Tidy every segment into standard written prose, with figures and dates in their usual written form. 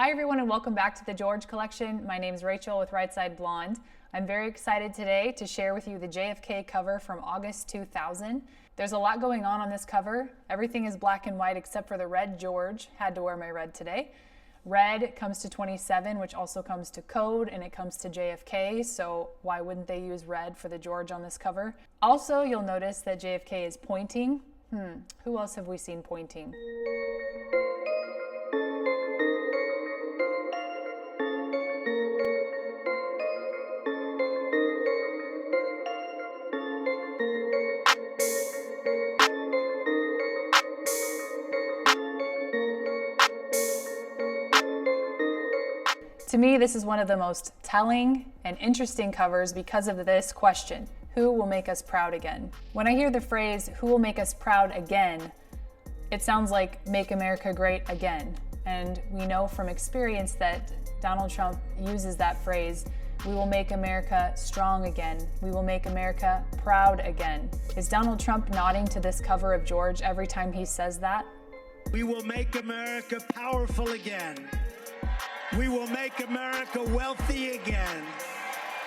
Hi everyone and welcome back to the George Collection. My name is Rachel with Right Side Blonde. I'm very excited today to share with you the JFK cover from August 2000. There's a lot going on this cover. Everything is black and white except for the red George. Had to wear my red today. Red comes to 27, which also comes to code, and it comes to JFK, so why wouldn't they use red for the George on this cover? Also, you'll notice that JFK is pointing. Who else have we seen pointing? To me, this is one of the most telling and interesting covers because of this question: who will make us proud again? When I hear the phrase, who will make us proud again, it sounds like make America great again. And we know from experience that Donald Trump uses that phrase, we will make America strong again. We will make America proud again. Is Donald Trump nodding to this cover of George every time he says that? We will make America powerful again. We will make America wealthy again.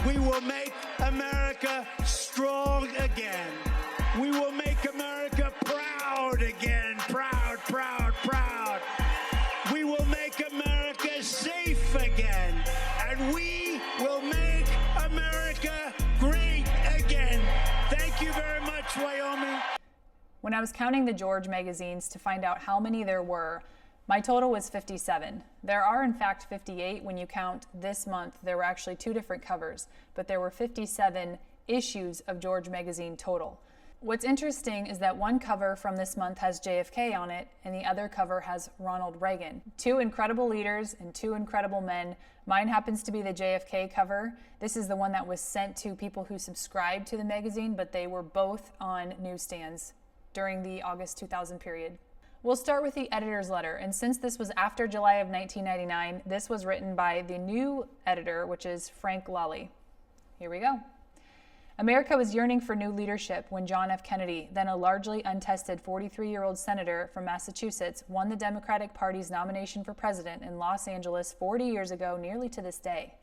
We will make America strong again. We will make America proud again. Proud, proud, proud. We will make America safe again. And we will make America great again. Thank you very much, Wyoming. When I was counting the George magazines to find out how many there were, my total was 57. There are in fact 58 when you count this month. There were actually two different covers, but there were 57 issues of George magazine total. What's interesting is that one cover from this month has JFK on it and the other cover has Ronald Reagan. Two incredible leaders and two incredible men. Mine happens to be the JFK cover. This is the one that was sent to people who subscribed to the magazine, but they were both on newsstands during the August 2000 period. We'll start with the editor's letter, and since this was after July of 1999, this was written by the new editor, which is Frank Lally. Here we go. America was yearning for new leadership when John F. Kennedy, then a largely untested 43-year-old senator from Massachusetts, won the Democratic Party's nomination for president in Los Angeles 40 years ago, nearly to this day.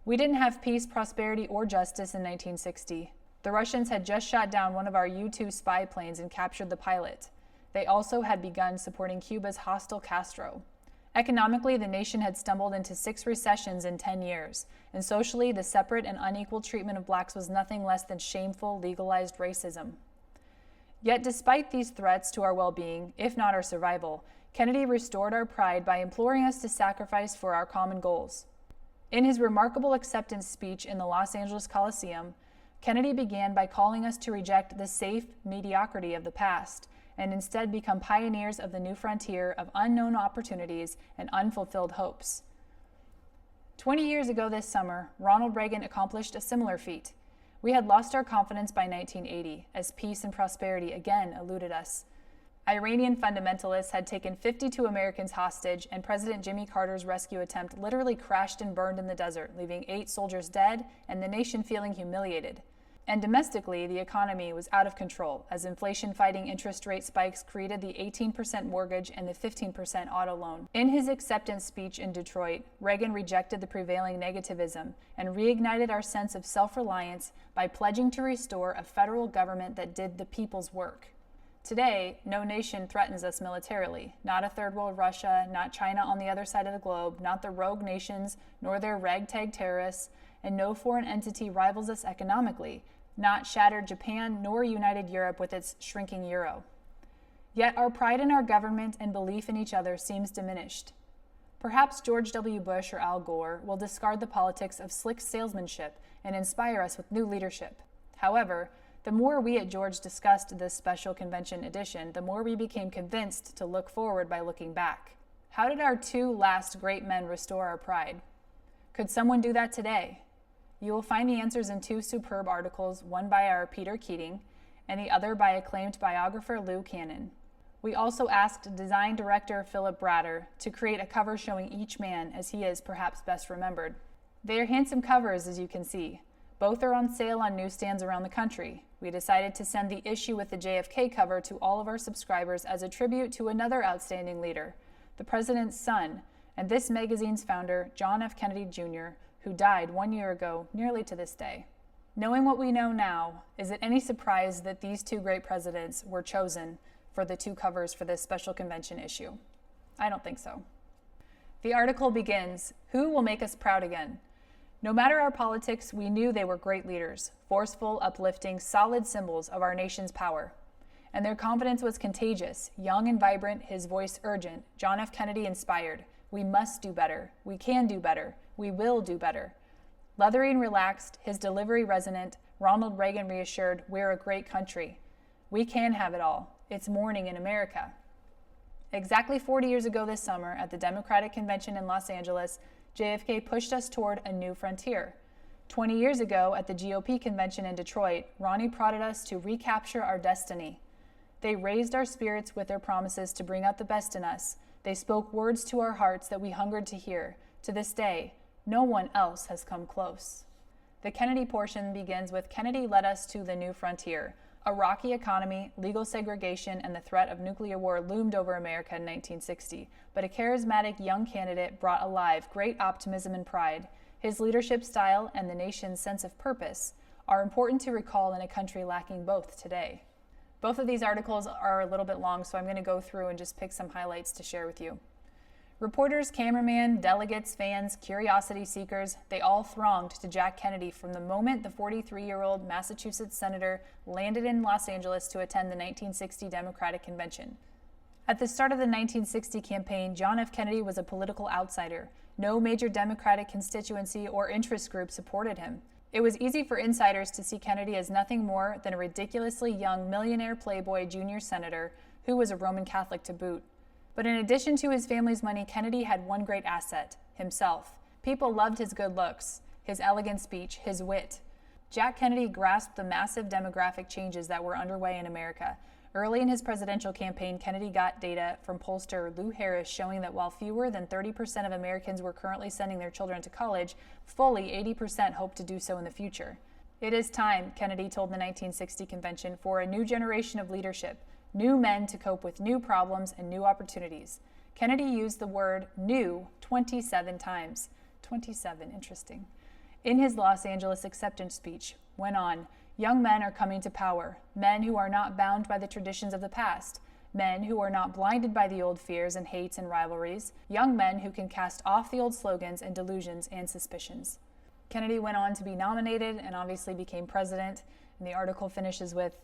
We didn't have peace, prosperity, or justice in 1960. The Russians had just shot down one of our U-2 spy planes and captured the pilot. They also had begun supporting Cuba's hostile Castro. Economically, the nation had stumbled into 6 recessions in 10 years, and socially, the separate and unequal treatment of blacks was nothing less than shameful, legalized racism. Yet despite these threats to our well-being, if not our survival, Kennedy restored our pride by imploring us to sacrifice for our common goals. In his remarkable acceptance speech in the Los Angeles Coliseum, Kennedy began by calling us to reject the safe mediocrity of the past and instead become pioneers of the new frontier of unknown opportunities and unfulfilled hopes. 20 years ago this summer, Ronald Reagan accomplished a similar feat. We had lost our confidence by 1980, as peace and prosperity again eluded us. Iranian fundamentalists had taken 52 Americans hostage, and President Jimmy Carter's rescue attempt literally crashed and burned in the desert, leaving 8 soldiers dead and the nation feeling humiliated. And domestically, the economy was out of control as inflation-fighting interest rate spikes created the 18% mortgage and the 15% auto loan. In his acceptance speech in Detroit, Reagan rejected the prevailing negativism and reignited our sense of self-reliance by pledging to restore a federal government that did the people's work. Today, no nation threatens us militarily. Not a third world Russia, not China on the other side of the globe, not the rogue nations, nor their ragtag terrorists, and no foreign entity rivals us economically. Not shattered Japan, nor united Europe with its shrinking euro. Yet our pride in our government and belief in each other seems diminished. Perhaps George W. Bush or Al Gore will discard the politics of slick salesmanship and inspire us with new leadership. However, the more we at George discussed this special convention edition, the more we became convinced to look forward by looking back. How did our 2 last great men restore our pride? Could someone do that today? You will find the answers in 2 superb articles, one by our Peter Keating and the other by acclaimed biographer Lou Cannon. We also asked design director Philip Bratter to create a cover showing each man as he is perhaps best remembered. They are handsome covers, as you can see. Both are on sale on newsstands around the country. We decided to send the issue with the JFK cover to all of our subscribers as a tribute to another outstanding leader, the president's son, and this magazine's founder, John F. Kennedy Jr., who died 1 year ago, nearly to this day. Knowing what we know now, is it any surprise that these two great presidents were chosen for the two covers for this special convention issue? I don't think so. The article begins, "Who will make us proud again?" No matter our politics, we knew they were great leaders, forceful, uplifting, solid symbols of our nation's power. And their confidence was contagious. Young and vibrant, his voice urgent, John F. Kennedy inspired. We must do better. We can do better. We will do better. Leathery and relaxed, his delivery resonant, Ronald Reagan reassured, we're a great country. We can have it all. It's morning in America. Exactly 40 years ago this summer, at the Democratic Convention in Los Angeles, JFK pushed us toward a new frontier. 20 years ago, at the GOP convention in Detroit, Ronnie prodded us to recapture our destiny. They raised our spirits with their promises to bring out the best in us. They spoke words to our hearts that we hungered to hear. To this day, no one else has come close. The Kennedy portion begins with Kennedy led us to the new frontier. A rocky economy, legal segregation, and the threat of nuclear war loomed over America in 1960, but a charismatic young candidate brought alive great optimism and pride. His leadership style and the nation's sense of purpose are important to recall in a country lacking both today. Both of these articles are a little bit long, so I'm going to go through and just pick some highlights to share with you. Reporters, cameramen, delegates, fans, curiosity seekers, they all thronged to Jack Kennedy from the moment the 43-year-old Massachusetts senator landed in Los Angeles to attend the 1960 Democratic Convention. At the start of the 1960 campaign, John F. Kennedy was a political outsider. No major Democratic constituency or interest group supported him. It was easy for insiders to see Kennedy as nothing more than a ridiculously young millionaire playboy junior senator who was a Roman Catholic to boot. But in addition to his family's money, Kennedy had one great asset, himself. People loved his good looks, his elegant speech, his wit. Jack Kennedy grasped the massive demographic changes that were underway in America. Early in his presidential campaign, Kennedy got data from pollster Lou Harris showing that while fewer than 30% of Americans were currently sending their children to college, fully 80% hoped to do so in the future. It is time, Kennedy told the 1960 convention, for a new generation of leadership, new men to cope with new problems and new opportunities. Kennedy used the word new 27 times. 27, interesting. In his Los Angeles acceptance speech, went on, young men are coming to power, men who are not bound by the traditions of the past, men who are not blinded by the old fears and hates and rivalries, young men who can cast off the old slogans and delusions and suspicions. Kennedy went on to be nominated and obviously became president, and the article finishes with,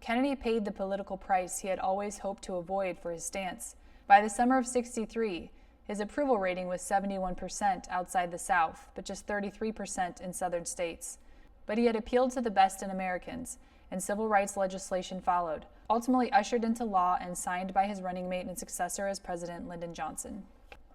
Kennedy paid the political price he had always hoped to avoid for his stance. By the summer of '63, his approval rating was 71% outside the South, but just 33% in southern states. But he had appealed to the best in Americans, and civil rights legislation followed, ultimately ushered into law and signed by his running mate and successor as president, Lyndon Johnson.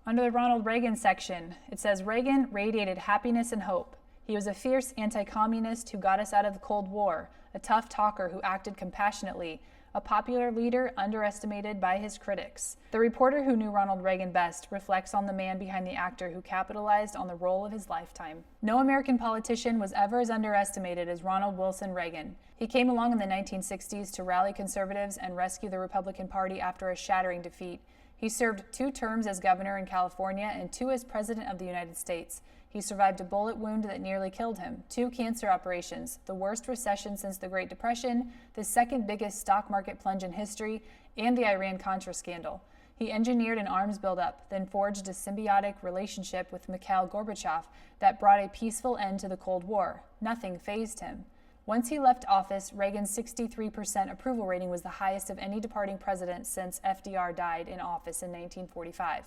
Under the Ronald Reagan section, it says Reagan radiated happiness and hope. He was a fierce anti-communist who got us out of the Cold War, a tough talker who acted compassionately, a popular leader underestimated by his critics. The reporter who knew Ronald Reagan best reflects on the man behind the actor who capitalized on the role of his lifetime. No American politician was ever as underestimated as Ronald Wilson Reagan. He came along in the 1960s to rally conservatives and rescue the Republican Party after a shattering defeat. He served 2 terms as governor in California and 2 as president of the United States. He survived a bullet wound that nearly killed him, 2 cancer operations, the worst recession since the Great Depression, the second biggest stock market plunge in history, and the Iran-Contra scandal. He engineered an arms buildup, then forged a symbiotic relationship with Mikhail Gorbachev that brought a peaceful end to the Cold War. Nothing fazed him. Once he left office, Reagan's 63% approval rating was the highest of any departing president since FDR died in office in 1945.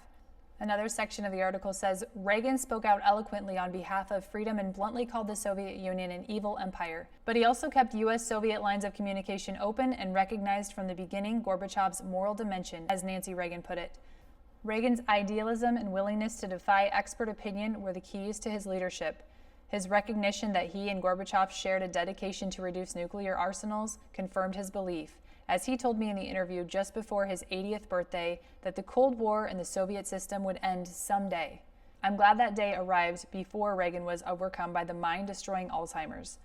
Another section of the article says, Reagan spoke out eloquently on behalf of freedom and bluntly called the Soviet Union an evil empire. But he also kept U.S.-Soviet lines of communication open and recognized from the beginning Gorbachev's moral dimension, as Nancy Reagan put it. Reagan's idealism and willingness to defy expert opinion were the keys to his leadership. His recognition that he and Gorbachev shared a dedication to reduce nuclear arsenals confirmed his belief, as he told me in the interview just before his 80th birthday, that the Cold War and the Soviet system would end someday. I'm glad that day arrived before Reagan was overcome by the mind-destroying Alzheimer's.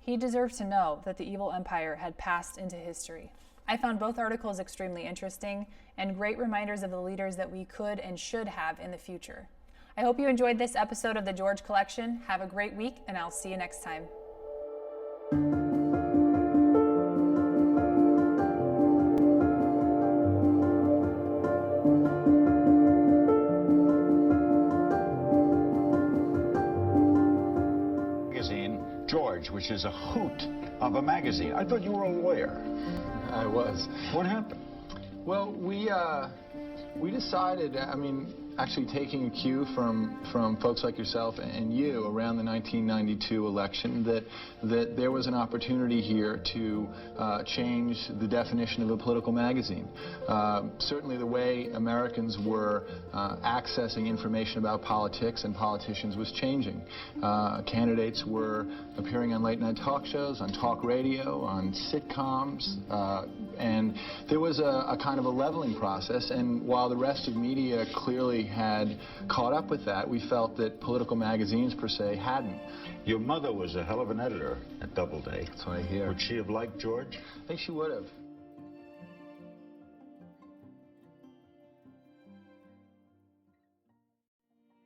He deserved to know that the evil empire had passed into history. I found both articles extremely interesting and great reminders of the leaders that we could and should have in the future. I hope you enjoyed this episode of the George Collection. Have a great week, and I'll see you next time. George, which is a hoot of a magazine. I thought you were a lawyer. I was. What happened? Well, we decided, actually taking a cue from folks like yourself and you around the 1992 election, that there was an opportunity here to change the definition of a political magazine. Certainly the way Americans were accessing information about politics and politicians was changing. Candidates were appearing on late-night talk shows, on talk radio, on sitcoms, and there was a kind of a leveling process, and while the rest of media clearly had caught up with that, we felt that political magazines per se hadn't. Your mother was a hell of an editor at Doubleday. That's what I hear. Would she have liked George? I think she would have.